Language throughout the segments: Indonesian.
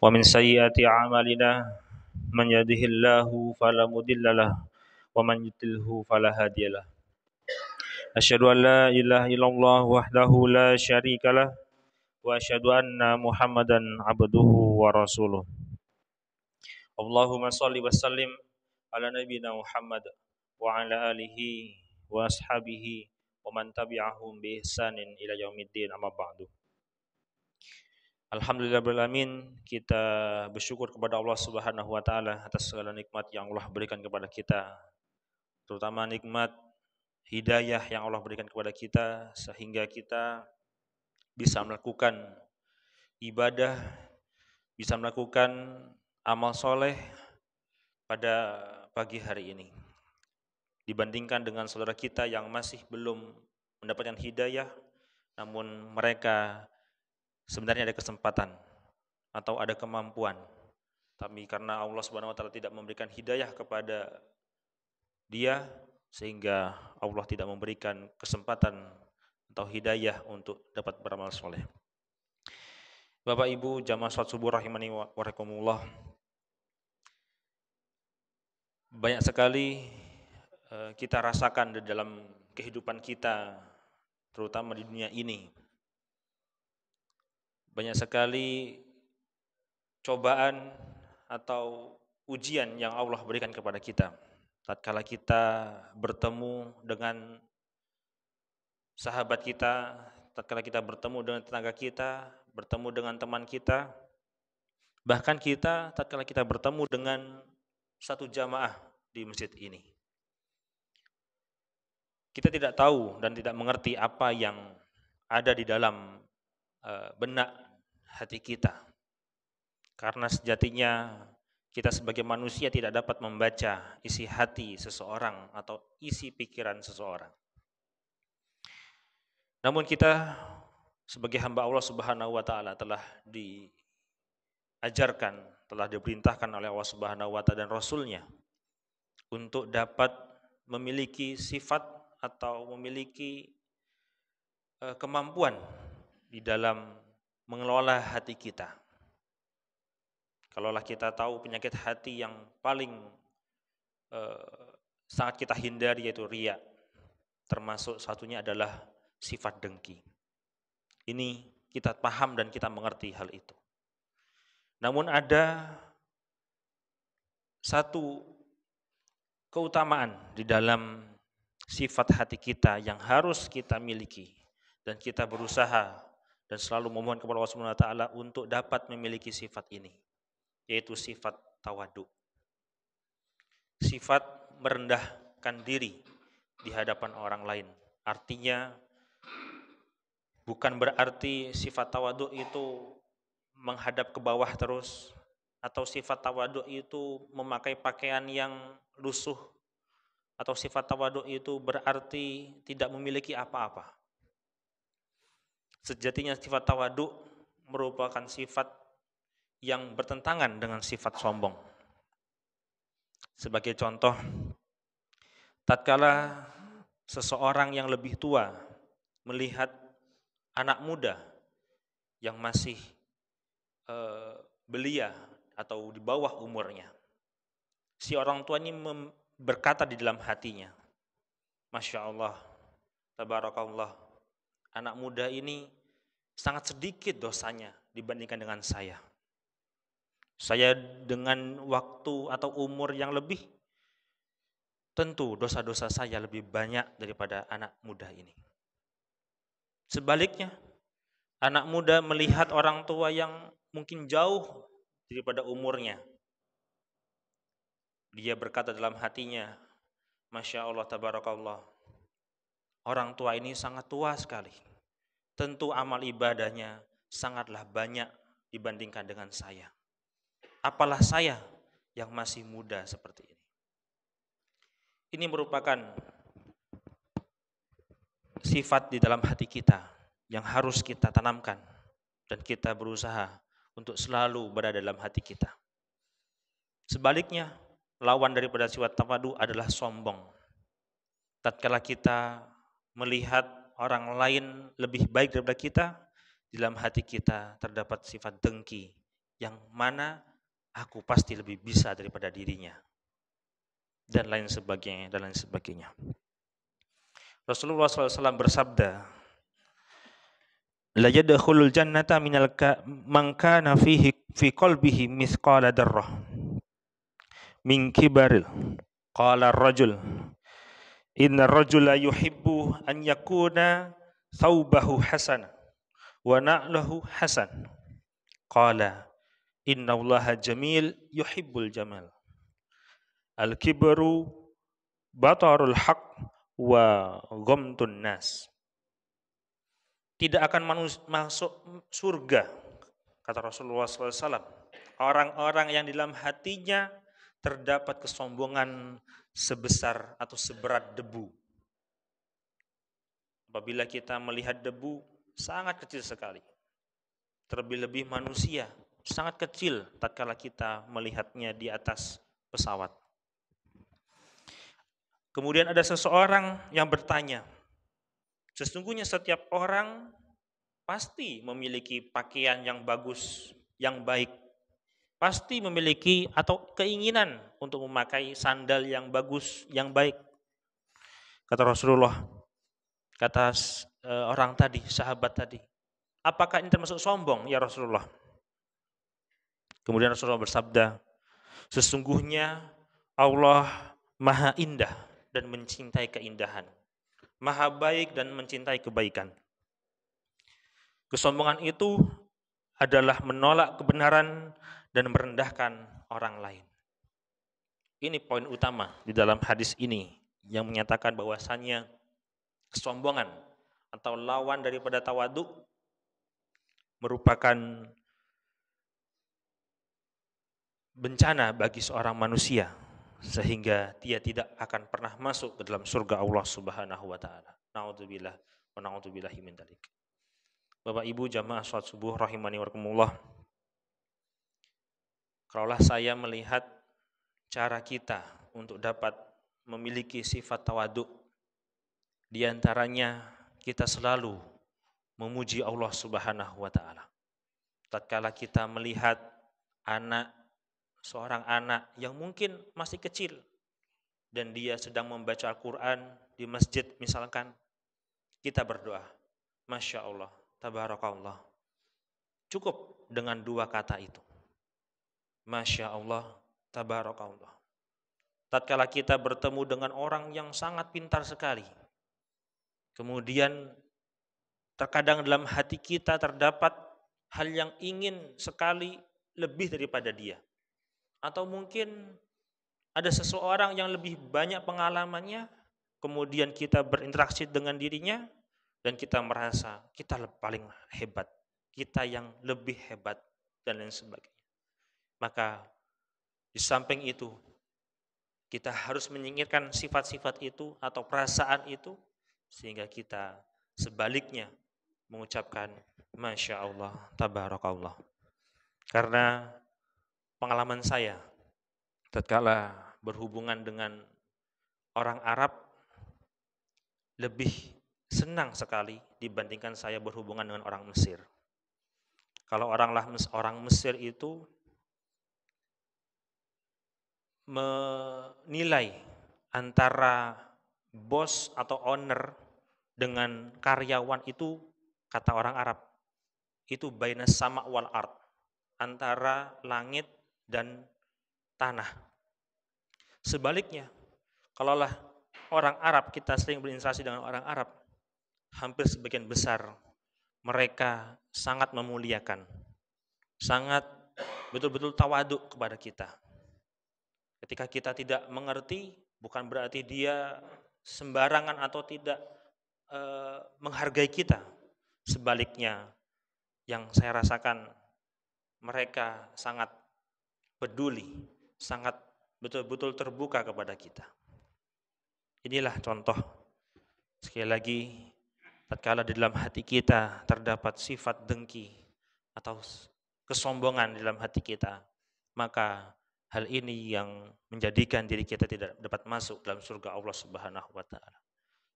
ومن سيئات أعمالنا من يهده الله فلا مضل له ومن يضلل فلا هادي له أشهد أن لا إله إلا الله وحده لا شريك له وأشهد أن محمدا عبده ورسوله اللهم صل وسلم على نبينا محمد وعلى آله وأصحابه ومن تبعهم بإحسان إلى يوم الدين أما بعد. Alhamdulillahirrahmanirrahim, kita bersyukur kepada Allah Subhanahu wa taala atas segala nikmat yang Allah berikan kepada kita, terutama nikmat hidayah yang Allah berikan kepada kita sehingga kita bisa melakukan ibadah, bisa melakukan amal soleh pada pagi hari ini. Dibandingkan dengan saudara kita yang masih belum mendapatkan hidayah, namun mereka sebenarnya ada kesempatan atau ada kemampuan, tapi karena Allah Subhanahu wa taala tidak memberikan hidayah kepada dia, sehingga Allah tidak memberikan kesempatan atau hidayah untuk dapat beramal soleh. Bapak Ibu jamaah salat subuh rahimani wa rahimakumullah, banyak sekali kita rasakan di dalam kehidupan kita, terutama di dunia ini. Banyak sekali cobaan atau ujian yang Allah berikan kepada kita. Tatkala kita bertemu dengan sahabat kita, tatkala kita bertemu dengan tetangga kita, bertemu dengan teman kita, bahkan kita tatkala kita bertemu dengan satu jamaah di masjid ini. Kita tidak tahu dan tidak mengerti apa yang ada di dalam benak hati kita. Karena sejatinya kita sebagai manusia tidak dapat membaca isi hati seseorang atau isi pikiran seseorang. Namun kita sebagai hamba Allah Subhanahu wa taala telah diajarkan, telah diperintahkan oleh Allah Subhanahu wa taala dan Rasul-Nya untuk dapat memiliki sifat atau memiliki kemampuan di dalam mengelola hati kita. Kalaulah kita tahu penyakit hati yang paling sangat kita hindari yaitu riya, termasuk satunya adalah sifat dengki. Ini kita paham dan kita mengerti hal itu. Namun ada satu keutamaan di dalam sifat hati kita yang harus kita miliki, dan kita berusaha dan selalu memohon kepada Allah Subhanahu wa taala untuk dapat memiliki sifat ini, yaitu sifat tawadu. Sifat merendahkan diri di hadapan orang lain. Artinya bukan berarti sifat tawadu itu menghadap ke bawah terus, atau sifat tawadu itu memakai pakaian yang lusuh, atau sifat tawadu itu berarti tidak memiliki apa-apa. Sejatinya sifat tawadu merupakan sifat yang bertentangan dengan sifat sombong. Sebagai contoh, tatkala seseorang yang lebih tua melihat anak muda yang masih belia atau di bawah umurnya, si orang tua ini berkata di dalam hatinya, Masya Allah, Tabarakallah, anak muda ini sangat sedikit dosanya dibandingkan dengan saya. Saya dengan waktu atau umur yang lebih, tentu dosa-dosa saya lebih banyak daripada anak muda ini. Sebaliknya, anak muda melihat orang tua yang mungkin jauh daripada umurnya, dia berkata dalam hatinya, Masya Allah, Tabarakallah, orang tua ini sangat tua sekali. Tentu amal ibadahnya sangatlah banyak dibandingkan dengan saya. Apalah saya yang masih muda seperti ini. Ini merupakan sifat di dalam hati kita yang harus kita tanamkan dan kita berusaha untuk selalu berada dalam hati kita. Sebaliknya, lawan daripada sifat tawadu adalah sombong. Tatkala kita melihat orang lain lebih baik daripada kita, di dalam hati kita terdapat sifat dengki yang mana aku pasti lebih bisa daripada dirinya, dan lain sebagainya, dan lain sebagainya. Rasulullah SAW bersabda, la yadkhulul jannata man kana fi qalbihi mithqala darrah min kibaril. Qala ar-rajul, inna ar-rajula yuhibbu an yakuna thawbahu hasan wa na'lahu hasan. Qala inna Allaha jamil yuhibbul jamal. Al-kibru batarul haq wa ghamtun nas. Tidak akan masuk surga, kata Rasulullah SAW, orang-orang yang di dalam hatinya terdapat kesombongan sebesar atau seberat debu. Apabila kita melihat debu, sangat kecil sekali. Terlebih-lebih manusia, sangat kecil tatkala kita melihatnya di atas pesawat. Kemudian ada seseorang yang bertanya, sesungguhnya setiap orang pasti memiliki pakaian yang bagus, yang baik. Pasti memiliki atau keinginan untuk memakai sandal yang bagus, yang baik. Kata Rasulullah, kata orang tadi, sahabat tadi, apakah ini termasuk sombong ya Rasulullah? Kemudian Rasulullah bersabda, sesungguhnya Allah maha indah dan mencintai keindahan, maha baik dan mencintai kebaikan. Kesombongan itu adalah menolak kebenaran dan merendahkan orang lain. Ini poin utama di dalam hadis ini yang menyatakan bahwasannya kesombongan atau lawan daripada tawadhu merupakan bencana bagi seorang manusia sehingga dia tidak akan pernah masuk ke dalam surga Allah Subhanahu wa taala. Na'udzubillah wa na'udzubillahi min dzalik. Bapak Ibu jamaah salat subuh rahimani wa rahimakumullah. Kalaulah saya melihat cara kita untuk dapat memiliki sifat tawadhu, di antaranya kita selalu memuji Allah Subhanahu wa taala. Tatkala kita melihat seorang anak yang mungkin masih kecil dan dia sedang membaca Al-Quran di masjid misalkan, kita berdoa, Masya Allah, Tabarakallah. Cukup dengan dua kata itu. Masya Allah, Tabarakallah. Tatkala kita bertemu dengan orang yang sangat pintar sekali, kemudian terkadang dalam hati kita terdapat hal yang ingin sekali lebih daripada dia. Atau mungkin ada seseorang yang lebih banyak pengalamannya, kemudian kita berinteraksi dengan dirinya, dan kita merasa kita paling hebat, kita yang lebih hebat, dan lain sebagainya. Maka di samping itu, kita harus menyingkirkan sifat-sifat itu atau perasaan itu, sehingga kita sebaliknya mengucapkan Masya Allah, Tabarakallah. Karena pengalaman saya tatkala berhubungan dengan orang Arab lebih senang sekali dibandingkan saya berhubungan dengan orang Mesir. Kalau orang Mesir itu menilai antara bos atau owner dengan karyawan itu, kata orang Arab, itu baina sama wal ard, antara langit dan tanah. Sebaliknya, kalaulah orang Arab, kita sering berinteraksi dengan orang Arab, hampir sebagian besar mereka sangat memuliakan, sangat betul-betul tawadhu kepada kita. Ketika kita tidak mengerti, bukan berarti dia sembarangan atau tidak menghargai kita. Sebaliknya, yang saya rasakan, mereka sangat peduli, sangat betul-betul terbuka kepada kita. Inilah contoh. Sekali lagi, tatkala di dalam hati kita terdapat sifat dengki atau kesombongan di dalam hati kita, maka hal ini yang menjadikan diri kita tidak dapat masuk dalam surga Allah Subhanahu wa taala.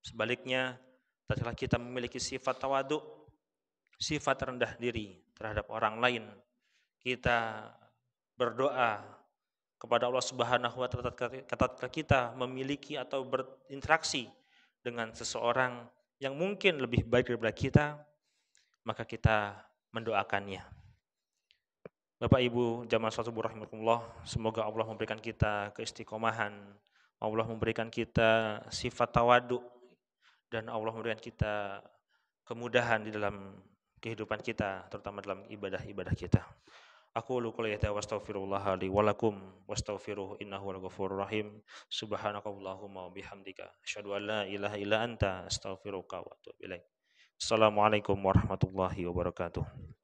Sebaliknya, tatkala kita memiliki sifat tawadhu, sifat rendah diri terhadap orang lain, kita berdoa kepada Allah Subhanahu wa taala ketika kita memiliki atau berinteraksi dengan seseorang yang mungkin lebih baik daripada kita, maka kita mendoakannya. Bapak Ibu jamaah sholat subuh rahimakumullah, semoga Allah memberikan kita keistiqomahan, Allah memberikan kita sifat tawadu, dan Allah memberikan kita kemudahan di dalam kehidupan kita, terutama dalam ibadah-ibadah kita. Aku qouli hadza wa astaghfirullah li wa lakum wastaghfiruhu innahu wal ghafurur rahim. Subhanakallahumma wa bihamdika asyhadu an la ilaha illa anta astaghfiruka wa atubu ilaik. Assalamualaikum warahmatullahi wabarakatuh.